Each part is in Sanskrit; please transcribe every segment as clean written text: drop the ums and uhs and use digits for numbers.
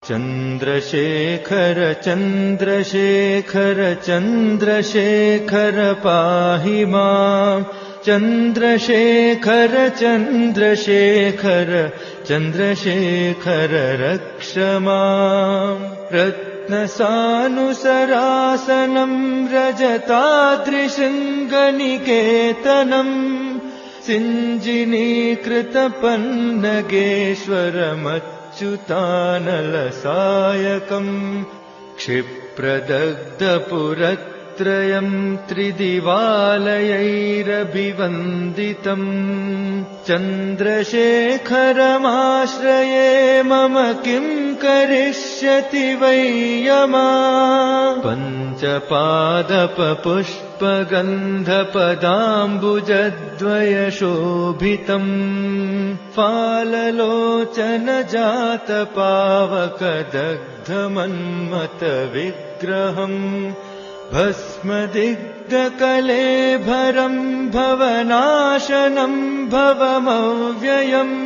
चन्द्रशेखर चन्द्रशेखर चन्द्रशेखर पाहि माम् चन्द्रशेखर चन्द्रशेखर चन्द्रशेखर रक्ष माम् रत्नसानुसरासनम् रजताद्रिशृङ्गनिकेतनम् सिञ्जिनीकृतपन्नगेश्वरमच्युतानलसायकम् क्षिप्रदग्धपुरत्रयम् त्रिदिवालयैरभिवन्दितम् चन्द्रशेखरमाश्रये मम किं करिष्यति वै यमः पञ्चपादपपुष्पगन्धपदाम्बुजद्वयशोभितम् फाललोचनजातपावकदग्धमन्मथविग्रहम् भस्मदिग्धकलेभरम् भवनाशनम् भवमव्ययम्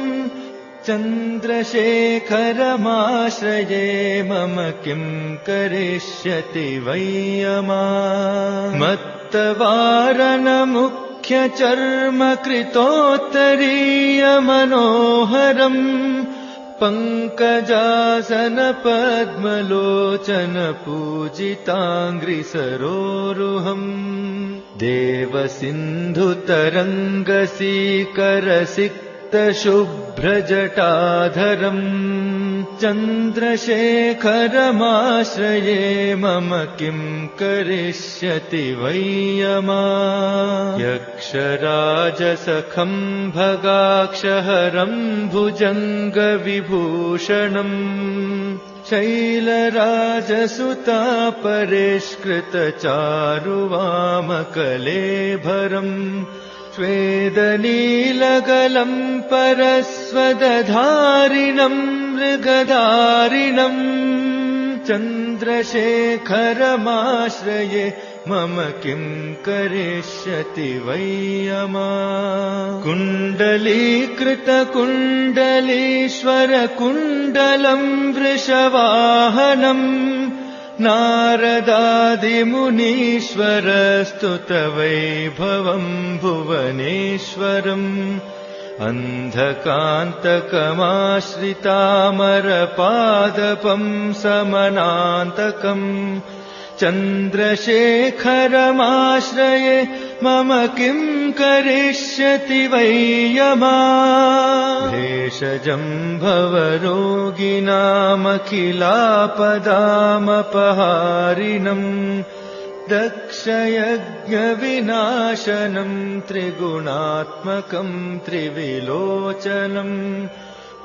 चन्द्रशेखरमाश्रये मम किं करिष्यति वै यमः मत्तवारणमुख्यचर्मकृतोत्तरीयमनोहरम् पङ्कजासनपद्मलोचनपूजिताङ्घ्रिसरोरुहम् देवसिन्धुतरङ्गसीकरसिक्तशुभ्रजटाधरम् चन्द्रशेखरमाश्रये मम किं करिष्यति वै यमः यक्षराजसखम् भगाक्षहरम् भुजङ्गविभूषणम् शैलराजसुतापरिष्कृतचारुवामकलेभरम् स्वेदनीलगलम् परस्वदधारिणम् मृगधारिणम् चन्द्रशेखरमाश्रये मम किं करिष्यति वै यमः कुण्डलीकृतकुण्डलीश्वरकुण्डलम् वृषवाहनम् नारदादिमुनीश्वरस्तुतवैभवम् भुवनेश्वरम् अन्धकान्तकमाश्रितामरपादपम् समनान्तकम् चन्द्रशेखरमाश्रये मम किं करिष्यति वै यमः भेषजम् भवरोगिणामखिलापदामपहारिणम् दक्षयज्ञविनाशनम् त्रिगुणात्मकम् त्रिविलोचनम्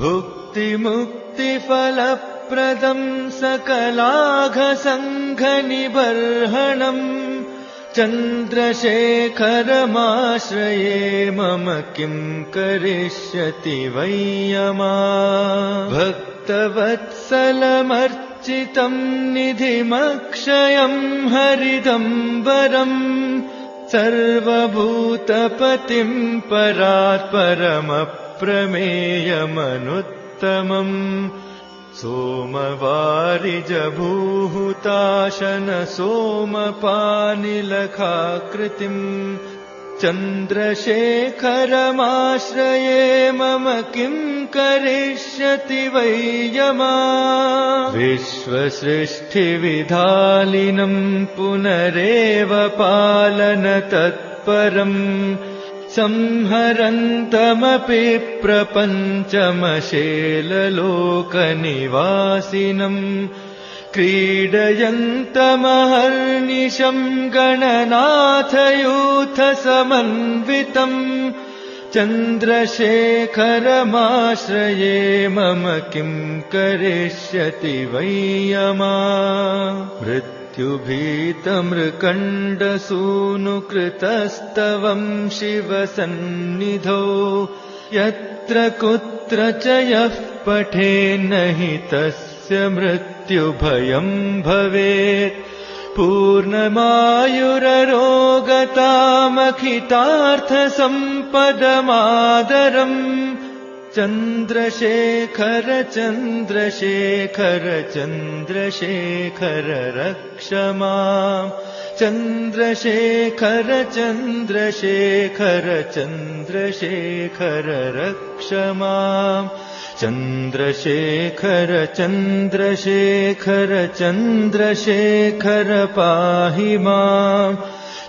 भुक्तिमुक्तिफलप्रदम् सकलाघसङ्घनिबर्हणम् चन्द्रशेखरमाश्रये मम किं करिष्यति वै यमः भक्तवत्सलमर्चितम् निधिमक्षयम् हरिदम्बरम् सर्वभूतपतिम् परात्परमप्रमेयमनुत्तमम् सोमवारिजभूहुताशन सोमपानिलखाकृतिम् चन्द्रशेखरमाश्रये मम किं करिष्यति वै यमः विश्वसृष्टिविधालिनम् पुनरेव पालनतत्परम् संहरन्तमपि प्रपञ्चमशेललोकनिवासिनम् क्रीडयन्तमहर्निशम् गणनाथयूथसमन्वितम् चन्द्रशेखरमाश्रये मम किं करिष्यति वै यमः मृत्युभीतमृकण्डसूनुकृतस्तवम् शिवसन्निधौ यत्र कुत्र च यः पठेन्न हि तस्य मृत्युभयम् भवेत् पूर्णमायुररोगतामखितार्थसम्पदमादरम् चन्द्रशेखर चन्द्रशेखर चन्द्रशेखर रक्ष माम् चन्द्रशेखर चन्द्रशेखर चन्द्रशेखर रक्ष माम् चन्द्रशेखर चन्द्रशेखर चन्द्रशेखर पाहि माम्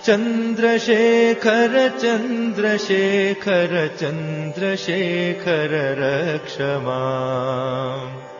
चन्द्रशेखर चन्द्रशेखर चन्द्रशेखर रक्ष माम्।